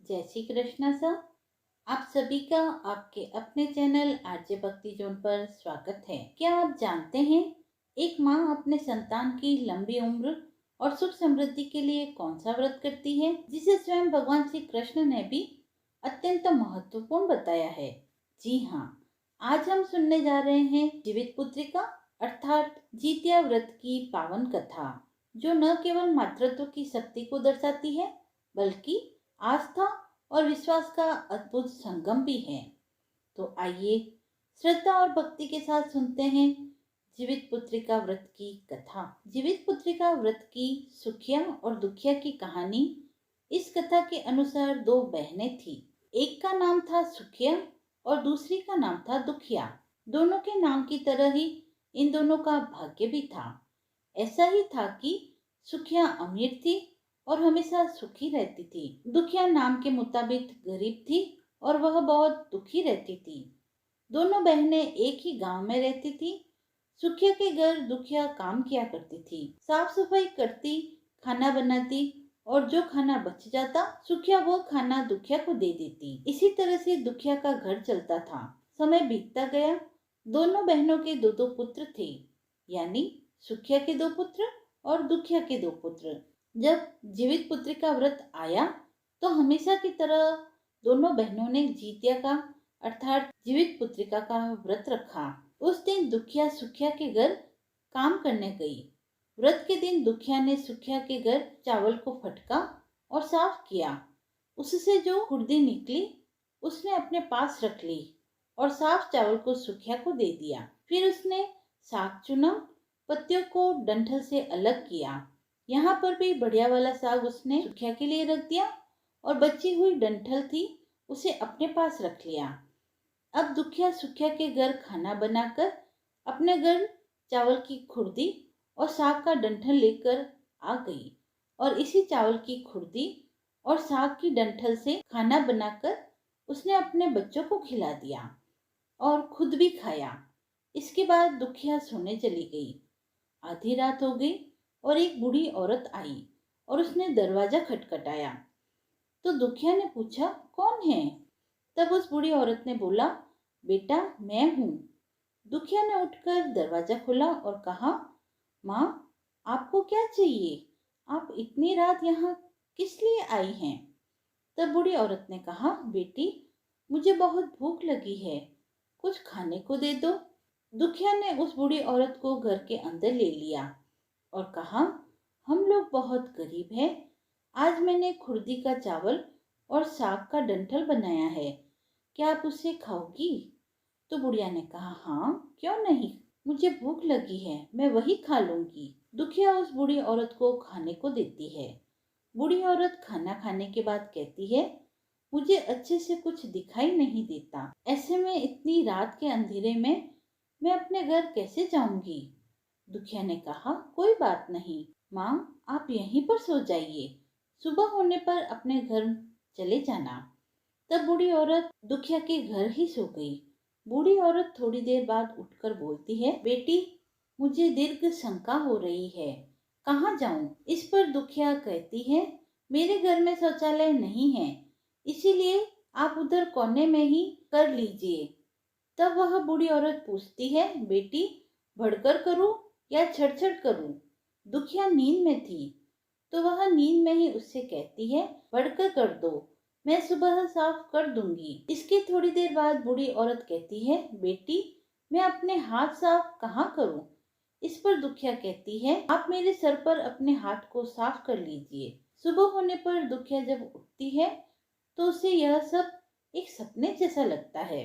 जय श्री कृष्णा सर। आप सभी का आपके अपने चैनल आरजे भक्ति जोन पर स्वागत है। क्या आप जानते हैं एक माँ अपने संतान की लंबी उम्र और सुख समृद्धि के लिए कौन सा व्रत करती है, जिसे स्वयं भगवान श्री कृष्ण ने भी अत्यंत महत्वपूर्ण बताया है। जी हाँ, आज हम सुनने जा रहे हैं जीवित पुत्रिका अर्थात जीतिया व्रत की पावन कथा, जो न केवल मातृत्व की शक्ति को दर्शाती है बल्कि आस्था और विश्वास का अद्भुत संगम भी है। तो आइए श्रद्धा और भक्ति के साथ सुनते हैं जीवित पुत्रिका व्रत की कथा। जीवित पुत्रिका व्रत की सुखिया और दुखिया की कहानी। इस कथा के अनुसार दो बहनें थी। एक का नाम था सुखिया और दूसरी का नाम था दुखिया। दोनों के नाम की तरह ही इन दोनों का भाग्य भी था। ऐसा ही था कि सुखिया अमीर थी और हमेशा सुखी रहती थी। दुखिया नाम के मुताबिक गरीब थी और वह बहुत दुखी रहती थी। दोनों बहनें एक ही गांव में रहती थी। सुखिया के घर दुखिया काम किया करती थी, साफ सफाई करती, खाना बनाती और जो खाना बच जाता सुखिया वो खाना दुखिया को दे देती। इसी तरह से दुखिया का घर चलता था। समय बीतता गया। दोनों बहनों के दो दो पुत्र थे, यानी सुखिया के दो पुत्र और दुखिया के दो पुत्र। जब जीवित पुत्रिका व्रत आया तो हमेशा की तरह दोनों बहनों ने जीतिया का अर्थात जीवित पुत्रिका का व्रत रखा। उस दिन दुखिया सुखिया के घर काम करने गई। व्रत के दिन दुखिया ने सुखिया के घर चावल को फटका और साफ किया। उससे जो खुर्दी निकली उसने अपने पास रख ली और साफ चावल को सुखिया को दे दिया। फिर उसने साग चुना, पत्तियों को डंठल से अलग किया। यहाँ पर भी बढ़िया वाला साग उसने सुखिया के लिए रख दिया और बची हुई डंठल थी उसे अपने पास रख लिया। अब दुखिया सुखिया के घर खाना बनाकर अपने घर चावल की खुर्दी और साग का डंठल लेकर आ गई और इसी चावल की खुर्दी और साग की डंठल से खाना बनाकर उसने अपने बच्चों को खिला दिया और खुद भी खाया। इसके बाद दुखिया सोने चली गई। आधी रात हो गई और एक बूढ़ी औरत आई और उसने दरवाजा खटखटाया। तो दुखिया ने पूछा, कौन है? तब उस बूढ़ी औरत ने बोला, बेटा मैं हूँ। दुखिया ने उठकर दरवाजा खोला और कहा, माँ आपको क्या चाहिए? आप इतनी रात यहाँ किस लिए आई हैं? तब बूढ़ी औरत ने कहा, बेटी मुझे बहुत भूख लगी है, कुछ खाने को दे दो। दुखिया ने उस बूढ़ी औरत को घर के अंदर ले लिया और कहा, हम लोग बहुत गरीब हैं। आज मैंने खुर्दी का चावल और साग का डंठल बनाया है, क्या आप उसे खाओगी? तो बुढ़िया ने कहा, हाँ क्यों नहीं, मुझे भूख लगी है, मैं वही खा लूंगी। दुखिया उस बूढ़ी औरत को खाने को देती है। बूढ़ी औरत खाना खाने के बाद कहती है, मुझे अच्छे से कुछ दिखाई नहीं देता, ऐसे में इतनी रात के अंधेरे में मैं अपने घर कैसे जाऊंगी? दुखिया ने कहा, कोई बात नहीं माँ, आप यहीं पर सो जाइए, सुबह होने पर अपने घर चले जाना। तब बूढ़ी औरत दुखिया के घर ही सो गई। बूढ़ी औरत थोड़ी देर बाद उठकर बोलती है, बेटी मुझे दीर्घ शंका हो रही है, कहाँ जाऊं? इस पर दुखिया कहती है, मेरे घर में शौचालय नहीं है, इसीलिए आप उधर कोने में ही कर लीजिए। तब वह बूढ़ी औरत पूछती है, बेटी भड़कर करूं या छड़छड़ करूं? दुखिया नींद में थी तो वह नींद में ही उससे कहती है, भड़कर कर दो, मैं सुबह साफ कर दूंगी। इसके थोड़ी देर बाद बूढ़ी औरत कहती है, बेटी मैं अपने हाथ साफ कहाँ करूं? इस पर दुखिया कहती है, आप मेरे सर पर अपने हाथ को साफ कर लीजिए। सुबह होने पर दुखिया जब उठती है तो उसे यह सब एक सपने जैसा लगता है।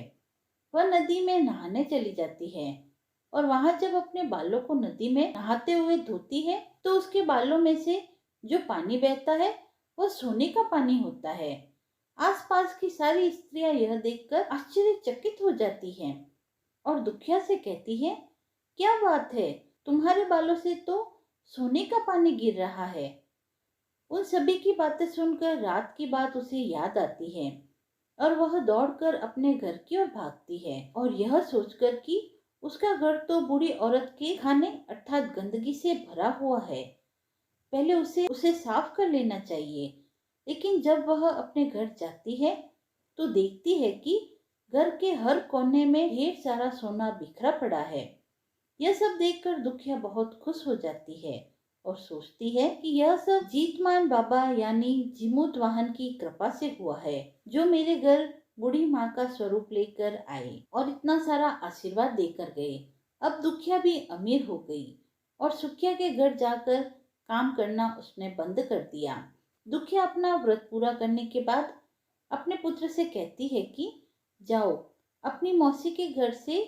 वह नदी में नहाने चली जाती है और वहां जब अपने बालों को नदी में नहाते हुए धोती है तो उसके बालों में से जो पानी बहता है वह सोने का पानी होता है। आसपास की सारी स्त्रियां यह देखकर आश्चर्यचकित हो जाती हैं और दुखिया से कहती है, क्या बात है, तुम्हारे बालों से तो सोने का पानी गिर रहा है। उन सभी की बातें सुनकर रात की बात उसे याद आती है और वह दौड़कर अपने घर की ओर भागती है और यह सोचकर कि उसका घर तो बूढ़ी औरत के खाने अर्थात गंदगी से भरा हुआ है, पहले उसे साफ कर लेना चाहिए। लेकिन जब वह अपने घर जाती है तो देखती है कि घर के हर कोने में ढेर सारा सोना बिखरा पड़ा है। यह सब देखकर दुखिया बहुत खुश हो जाती है और सोचती है कि यह सब जीतमान बाबा यानी जिमूत वाहन की कृपा से हुआ है, जो मेरे घर बूढ़ी माँ का स्वरूप लेकर आए और इतना सारा आशीर्वाद देकर गए। अब दुखिया भी अमीर हो गई और सुखिया के घर जाकर काम करना उसने बंद कर दिया। दुखिया अपना व्रत पूरा करने के बाद अपने पुत्र से कहती है कि जाओ अपनी मौसी के घर से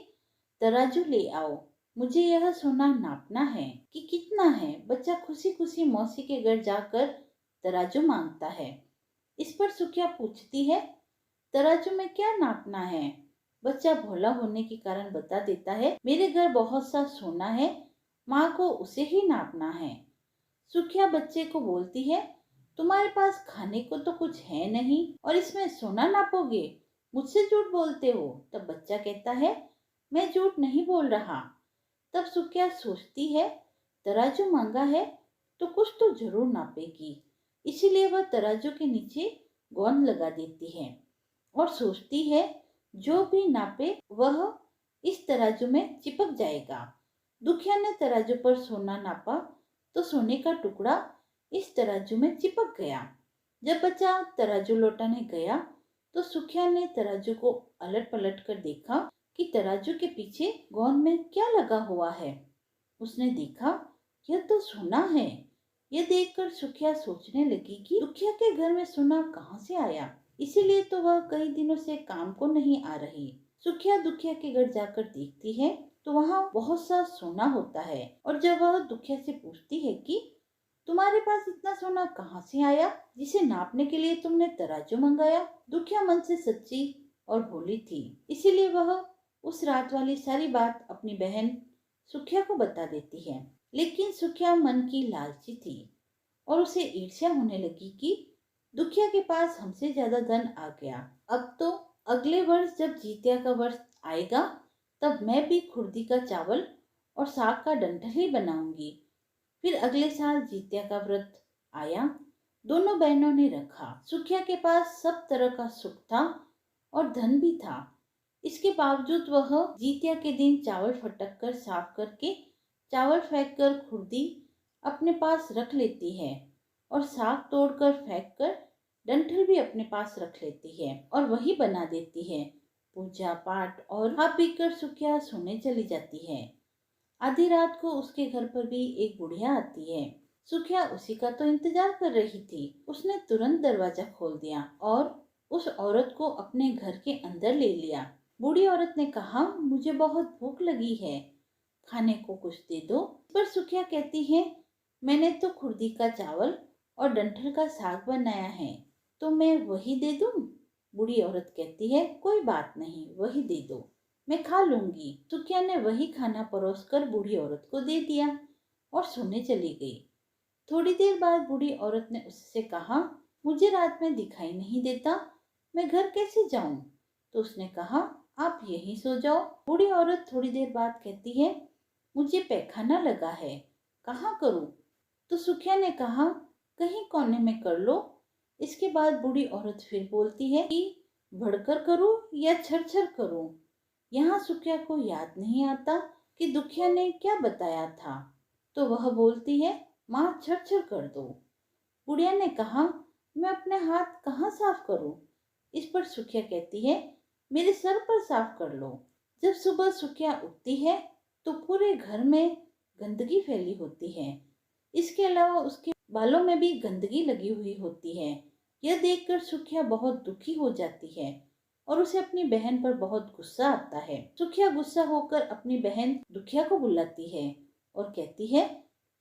तराजू ले आओ, मुझे यह सोना नापना है कि कितना है। बच्चा खुशी खुशी मौसी के घर जाकर तराजू मांगता है। इस पर सुखिया पूछती है, तराजू में क्या नापना है? बच्चा भोला होने के कारण बता देता है, मेरे घर बहुत सा सोना है, माँ को उसे ही नापना है। सुखिया बच्चे को बोलती है, तुम्हारे पास खाने को तो कुछ है नहीं और इसमें सोना नापोगे, मुझसे झूठ बोलते हो। तब बच्चा कहता है, मैं झूठ नहीं बोल रहा। तब सुखिया सोचती है, तराजू मांगा है तो कुछ तो जरूर नापेगी, इसीलिए वह तराजू के नीचे गोंद लगा देती है और सोचती है जो भी नापे वह इस तराजू में चिपक जाएगा। दुखिया ने तराजू पर सोना नापा तो सोने का टुकड़ा इस तराजू में चिपक गया। जब बच्चा तराजू लौटाने गया तो सुखिया ने तराजू को अलट पलट कर देखा कि तराजू के पीछे गोंद में क्या लगा हुआ है। उसने देखा, यह तो सोना है। यह देखकर सुखिया सोचने लगी कि दुखिया के घर में सोना कहाँ से आया, इसीलिए तो वह कई दिनों से काम को नहीं आ रही। सुखिया दुखिया के घर जाकर देखती है तो वहाँ बहुत सा सोना होता है और जब वह दुखिया से पूछती है कि तुम्हारे पास इतना सोना कहाँ से आया जिसे नापने के लिए तुमने तराजू मंगाया। दुखिया मन से सच्ची और भोली थी, इसीलिए वह उस रात वाली सारी बात अपनी बहन सुखिया को बता देती है। लेकिन सुखिया मन की लालची थी और उसे ईर्ष्या होने लगी कि दुखिया के पास हमसे ज्यादा धन आ गया। अब तो अगले वर्ष जब जीतिया का वर्ष आएगा तब मैं भी खुर्दी का चावल और साग का डंठल ही बनाऊंगी। फिर अगले साल जीतिया का व्रत आया। दोनों बहनों ने रखा। सुखिया के पास सब तरह का सुख था और धन भी था। इसके बावजूद वह जीतिया के दिन चावल फटक कर साफ करके चावल फेंक कर खुर्दी अपने पास रख लेती है और साग तोड़कर फेंक कर डंठल भी अपने पास रख लेती है और वही बना देती है। पूजा पाठ और खा पीकर सुखिया सोने चली जाती है। आधी रात को उसके घर पर भी एक बुढ़िया आती है। सुखिया उसी का तो इंतजार कर रही थी। उसने तुरंत दरवाजा खोल दिया और उस औरत को अपने घर के अंदर ले लिया। बूढ़ी औरत ने कहा, मुझे बहुत भूख लगी है, खाने को कुछ दे दो। पर सुखिया कहती है, मैंने तो खुर्दी का चावल और डंठल का साग बनाया है, तो मैं वही दे दूं? बूढ़ी औरत कहती है, कोई बात नहीं, वही दे दो, मैं खा लूंगी। सुखिया ने वही खाना परोसकर बूढ़ी औरत को दे दिया और सोने चली गई। थोड़ी देर बाद बूढ़ी औरत ने उससे कहा, मुझे रात में दिखाई नहीं देता, मैं घर कैसे जाऊं? तो उसने कहा, आप यहीं सो जाओ। बूढ़ी औरत थोड़ी देर बाद कहती है, मुझे पैखाना लगा है, कहाँ करूं? तो सुखिया ने कहा, कहीं कोने में कर लो। इसके बाद बूढ़ी औरत फिर बोलती है कि बढ़कर करूं या छर करूं? यहाँ सुखिया को याद नहीं आता कि दुखिया ने क्या बताया था, तो वह बोलती है, माँ छर कर दो। बुढ़िया ने कहा, मैं अपने हाथ कहाँ साफ करूं? इस पर सुखिया कहती है, मेरे सर पर साफ कर लो। जब सुबह सुखिया उठती है तो पूरे घर में गंदगी फैली होती है। इसके अलावा उसके बालों में भी गंदगी लगी हुई होती है। यह देखकर सुखिया बहुत दुखी हो जाती है और उसे अपनी बहन पर बहुत गुस्सा आता है। सुखिया गुस्सा होकर अपनी बहन दुखिया को बुलाती है और कहती है,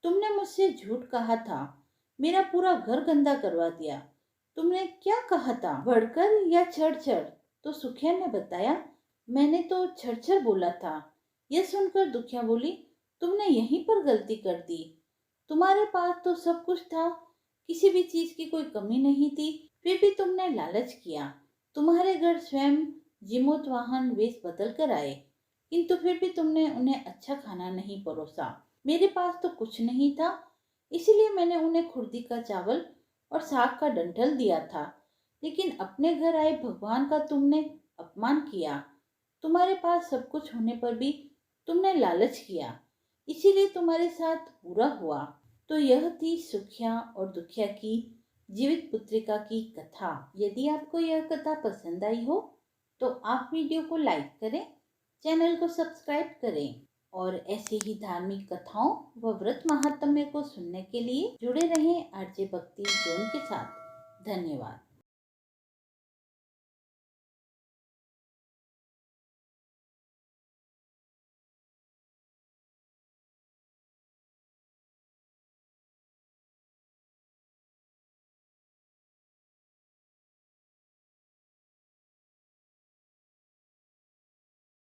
तुमने मुझसे झूठ कहा था, मेरा पूरा घर गंदा करवा दिया। तुमने क्या कहा था, बढ़कर या छड़? तो सुखिया ने बताया, मैंने तो छड़ बोला था। यह सुनकर दुखिया बोली, तुमने यहीं पर गलती कर दी। तुम्हारे पास तो सब कुछ था, किसी भी चीज की कोई कमी नहीं थी, फिर भी तुमने लालच किया। तुम्हारे घर स्वयं जीमूत वाहन वेश बदल कर आए, किंतु फिर भी तुमने उन्हें अच्छा खाना नहीं परोसा। मेरे पास तो कुछ नहीं था, इसीलिए मैंने उन्हें खुर्दी का चावल और साग का डंठल दिया था, लेकिन अपने घर आए भगवान का तुमने अपमान किया। तुम्हारे पास सब कुछ होने पर भी तुमने लालच किया, इसीलिए तुम्हारे साथ बुरा हुआ। तो यह थी सुखिया और दुखिया की जीवित पुत्रिका की कथा। यदि आपको यह कथा पसंद आई हो तो आप वीडियो को लाइक करें, चैनल को सब्सक्राइब करें और ऐसे ही धार्मिक कथाओं व व्रत महात्म्य को सुनने के लिए जुड़े रहें आरजे भक्ति जोन के साथ। धन्यवाद।